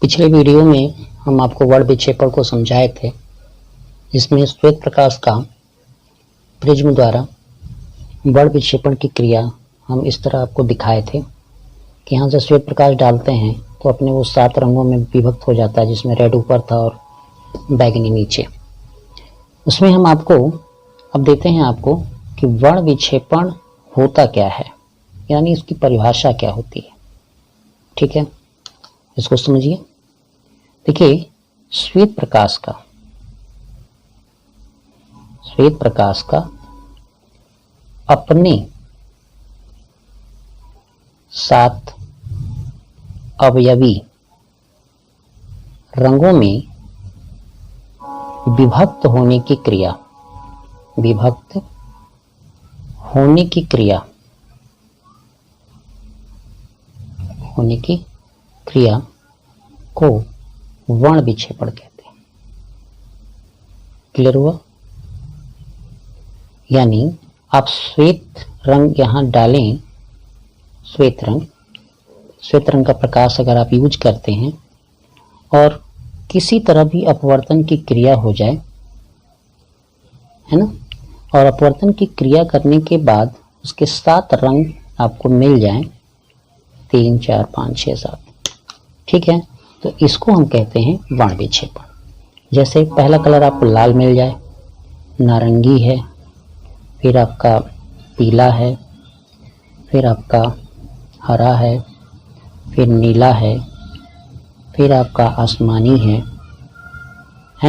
पिछले वीडियो में हम आपको वर्ण विक्षेपण को समझाए थे, जिसमें श्वेत प्रकाश का प्रिज्म द्वारा वर्ण विक्षेपण की क्रिया हम इस तरह आपको दिखाए थे कि यहाँ से श्वेत प्रकाश डालते हैं तो अपने वो 7 रंगों में विभक्त हो जाता है, जिसमें रेड ऊपर था और बैगनी नीचे। उसमें हम आपको अब देते हैं आपको कि वर्ण विक्षेपण होता क्या है, यानी इसकी परिभाषा क्या होती है। ठीक है, इसको समझिए। देखिए, श्वेत प्रकाश का अपने 7 अवयवी रंगों में विभक्त होने की क्रिया को वर्ण विक्षेपण कहते हैं। क्लियर हुआ? यानी आप श्वेत रंग यहां डालें, श्वेत रंग का प्रकाश अगर आप यूज करते हैं और किसी तरह भी अपवर्तन की क्रिया हो जाए, है ना, और अपवर्तन की क्रिया करने के बाद उसके 7 रंग आपको मिल जाएं, 3, 4, 5, 6, 7, ठीक है, तो इसको हम कहते हैं वर्ण विक्षेपण। जैसे पहला कलर आपको लाल मिल जाए, नारंगी है, फिर आपका पीला है, फिर आपका हरा है, फिर नीला है, फिर आपका आसमानी है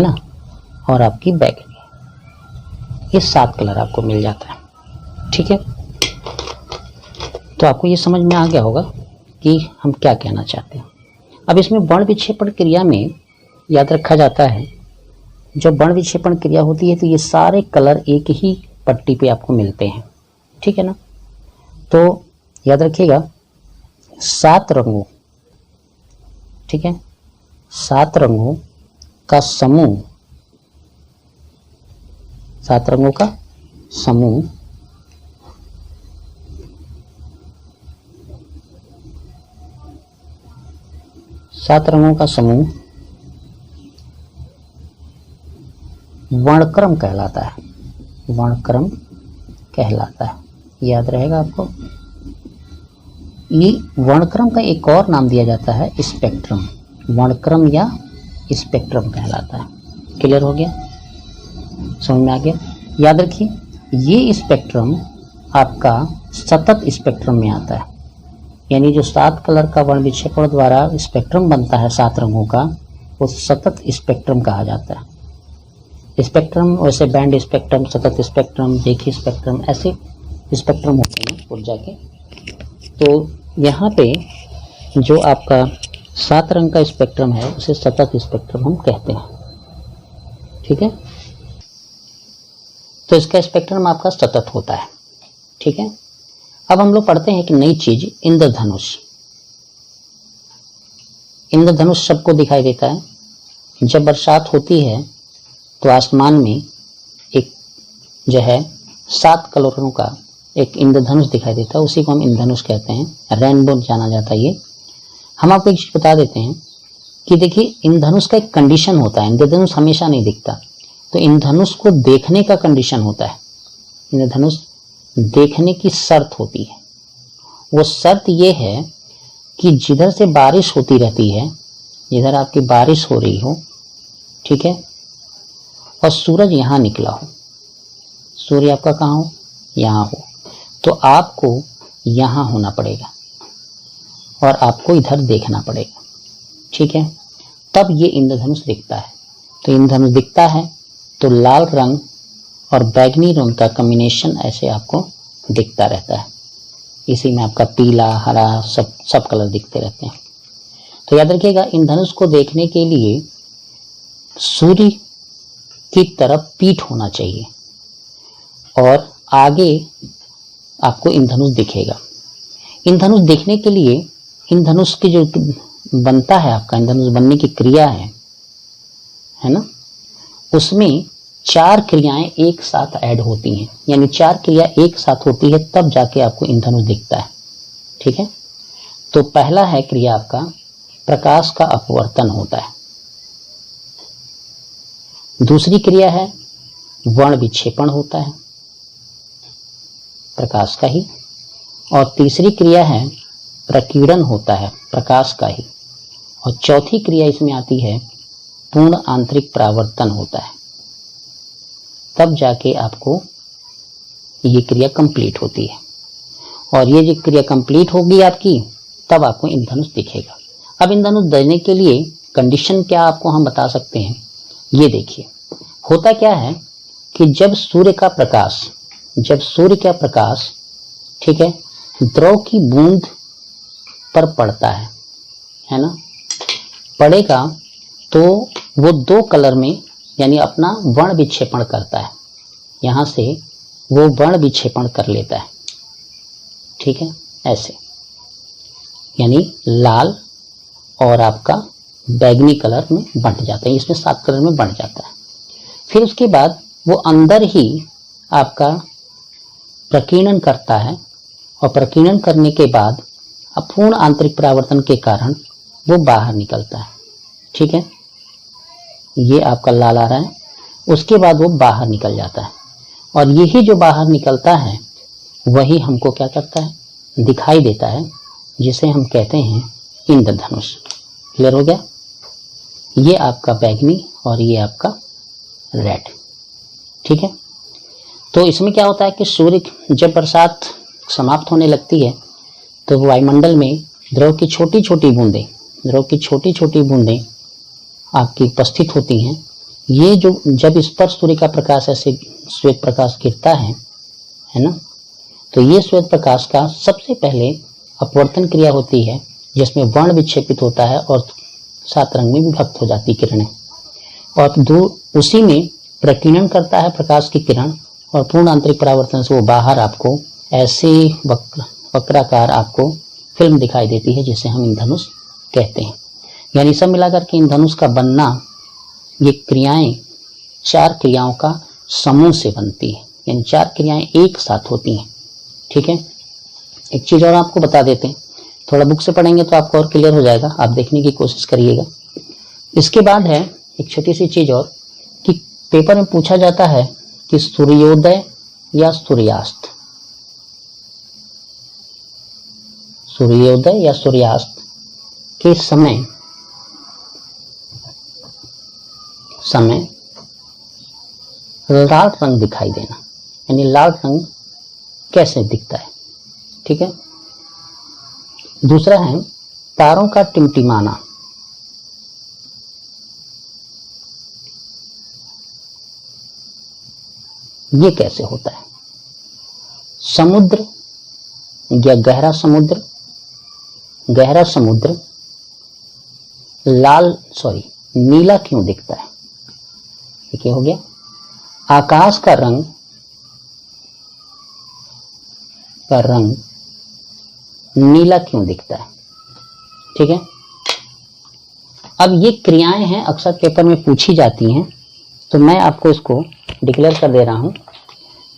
ना, और आपकी बैगनी। ये 7 कलर आपको मिल जाता है। ठीक है, तो आपको ये समझ में आ गया होगा कि हम क्या कहना चाहते हैं। अब इसमें वर्ण विक्षेपण क्रिया में याद रखा जाता है, जब वर्ण विक्षेपण क्रिया होती है तो ये सारे कलर एक ही पट्टी पे आपको मिलते हैं। ठीक है ना, तो याद रखिएगा 7 रंगों, ठीक है, 7 रंगों का समूह, 7 रंगों का समूह वर्णक्रम कहलाता है। वर्णक्रम कहलाता है, याद रहेगा आपको। ये वर्णक्रम का एक और नाम दिया जाता है स्पेक्ट्रम। वर्णक्रम या स्पेक्ट्रम कहलाता है। क्लियर हो गया? समझ में आ गया? याद रखिए, ये स्पेक्ट्रम आपका सतत स्पेक्ट्रम में आता है, यानी जो 7 कलर का वर्ण विक्षेपण द्वारा स्पेक्ट्रम बनता है 7 रंगों का, वो सतत स्पेक्ट्रम कहा जाता है। स्पेक्ट्रम वैसे बैंड स्पेक्ट्रम, सतत स्पेक्ट्रम, रेखीय स्पेक्ट्रम, ऐसे स्पेक्ट्रम होते हैं ऊर्जा के। तो यहाँ पे जो आपका 7 रंग का स्पेक्ट्रम है उसे सतत स्पेक्ट्रम हम कहते हैं। ठीक है, तो इसका स्पेक्ट्रम आपका सतत होता है। ठीक है, अब हम लोग पढ़ते हैं एक नई चीज, इंद्रधनुष। इंद्रधनुष सबको दिखाई देता है। जब बरसात होती है तो आसमान में एक जो है 7 कलरों का एक इंद्रधनुष दिखाई देता है, उसी को हम इंद्रधनुष कहते हैं। रेनबो जाना जाता है ये। हम आपको एक चीज बता देते हैं कि देखिए, इंद्रधनुष का एक कंडीशन होता है। इंद्रधनुष हमेशा नहीं दिखता, तो इंद्रधनुष को देखने का कंडीशन होता है। इंद्रधनुष देखने की शर्त होती है। वो शर्त ये है कि जिधर से बारिश होती रहती है, जिधर आपकी बारिश हो रही हो, ठीक है, और सूरज यहाँ निकला हो, सूर्य आपका कहाँ हो, यहाँ हो, तो आपको यहाँ होना पड़ेगा और आपको इधर देखना पड़ेगा। ठीक है, तब ये इंद्रधनुष दिखता है। तो इंद्रधनुष दिखता है तो लाल रंग और बैगनी रंग का कॉम्बिनेशन ऐसे आपको दिखता रहता है। इसी में आपका पीला, हरा, सब कलर दिखते रहते हैं। तो याद रखिएगा, इंद्रधनुष को देखने के लिए सूर्य की तरफ पीठ होना चाहिए और आगे आपको इंद्रधनुष दिखेगा। इंद्रधनुष देखने के लिए इंद्रधनुष की जो बनता है, आपका इंद्रधनुष बनने की क्रिया है ना, उसमें 4 क्रियाएं एक साथ ऐड होती हैं, यानी 4 क्रिया एक साथ होती है, तब जाके आपको इंद्रधनुष दिखता है। ठीक है, तो पहला है क्रिया आपका प्रकाश का अपवर्तन होता है। दूसरी क्रिया है वर्ण विक्षेपण होता है प्रकाश का ही, और तीसरी क्रिया है प्रकीर्णन होता है प्रकाश का ही, और चौथी क्रिया इसमें आती है पूर्ण आंतरिक परावर्तन होता है। तब जाके आपको ये क्रिया कंप्लीट होती है, और ये जो क्रिया कंप्लीट होगी आपकी तब आपको इंद्रधनुष दिखेगा। अब इंद्रधनुष देने के लिए कंडीशन क्या आपको हम बता सकते हैं, ये देखिए। होता क्या है कि जब सूर्य का प्रकाश ठीक है द्रव की बूंद पर पड़ता है ना, पड़ेगा तो वो दो कलर में यानी अपना वर्ण विक्षेपण करता है, यहाँ से वो वर्ण विक्षेपण कर लेता है, ठीक है, ऐसे यानी लाल और आपका बैगनी कलर में बंट जाता है, इसमें 7 कलर में बंट जाता है। फिर उसके बाद वो अंदर ही आपका प्रकीर्णन करता है, और प्रकीर्णन करने के बाद अपूर्ण आंतरिक परावर्तन के कारण वो बाहर निकलता है, ठीक है, ये आपका लाल आ रहा है। उसके बाद वो बाहर निकल जाता है, और यही जो बाहर निकलता है वही हमको क्या करता है, दिखाई देता है, जिसे हम कहते हैं इंद्रधनुष। क्लियर हो गया? ये आपका बैगनी और ये आपका रेड, ठीक है। तो इसमें क्या होता है कि सूर्य जब बरसात समाप्त होने लगती है तो वायुमंडल में द्रव की छोटी छोटी बूंदें आपकी उपस्थित होती हैं। ये जो जब इस पर सूर्य का प्रकाश ऐसे श्वेत प्रकाश गिरता है ना, तो ये श्वेत प्रकाश का सबसे पहले अपवर्तन क्रिया होती है, जिसमें वर्ण विक्षेपित होता है और 7 रंग में विभक्त हो जाती किरणें, और उसी में प्रकीर्णन करता है प्रकाश की किरण, और पूर्ण आंतरिक परावर्तन से वो बाहर आपको ऐसे वक्राकार आपको फिल्म दिखाई देती है, जिसे हम इंद्रधनुष कहते हैं। यानी सब मिलाकर के इंद्रधनुष का बनना, ये क्रियाएं 4 क्रियाओं का समूह से बनती है, यानी 4 क्रियाएं एक साथ होती हैं, ठीक है। एक चीज़ और आपको बता देते हैं, थोड़ा बुक से पढ़ेंगे तो आपको और क्लियर हो जाएगा, आप देखने की कोशिश करिएगा। इसके बाद है एक छोटी सी चीज़ और, कि पेपर में पूछा जाता है कि सूर्योदय या सूर्यास्त, के समय लाल रंग दिखाई देना, यानी लाल रंग कैसे दिखता है, ठीक है। दूसरा है तारों का टिमटिमाना, ये कैसे होता है। समुद्र या गहरा समुद्र नीला क्यों दिखता है, ठीक है, हो गया। आकाश का रंग नीला क्यों दिखता है, ठीक है। अब ये क्रियाएं हैं, अक्सर पेपर में पूछी जाती हैं, तो मैं आपको इसको डिक्लेयर कर दे रहा हूं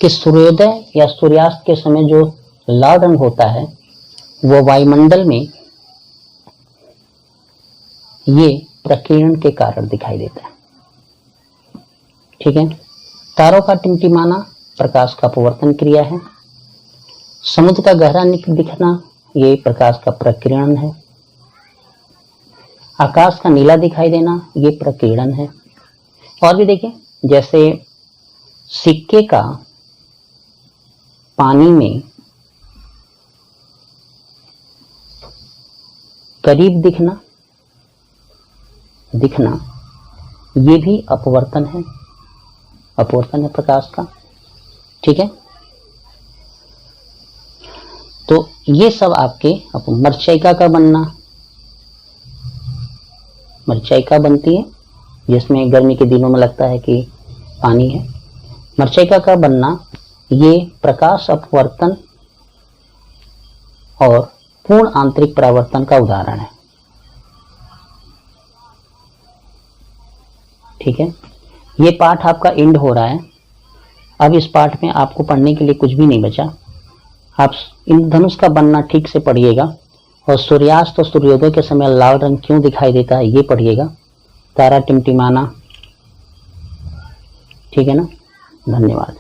कि सूर्योदय या सूर्यास्त के समय जो लाल रंग होता है वो वायुमंडल में ये प्रकीर्णन के कारण दिखाई देता है, ठीक है। तारों का टिमटिमाना प्रकाश का अपवर्तन क्रिया है। समुद्र का गहरा दिखना ये प्रकाश का प्रकीर्णन है। आकाश का नीला दिखाई देना ये प्रकीर्णन है। और भी देखिए, जैसे सिक्के का पानी में करीब दिखना ये भी अपवर्तन है प्रकाश का, ठीक है। तो ये सब आपके मरचैका बनती है, जिसमें गर्मी के दिनों में लगता है कि पानी है। मरचैका का बनना ये प्रकाश अपवर्तन और पूर्ण आंतरिक परावर्तन का उदाहरण है, ठीक है। ये पाठ आपका एंड हो रहा है। अब इस पाठ में आपको पढ़ने के लिए कुछ भी नहीं बचा। आप इंद्रधनुष का बनना ठीक से पढ़िएगा और सूर्यास्त और सूर्योदय के समय लाल रंग क्यों दिखाई देता है ये पढ़िएगा। तारा टिमटिमाना, ठीक है ना। धन्यवाद।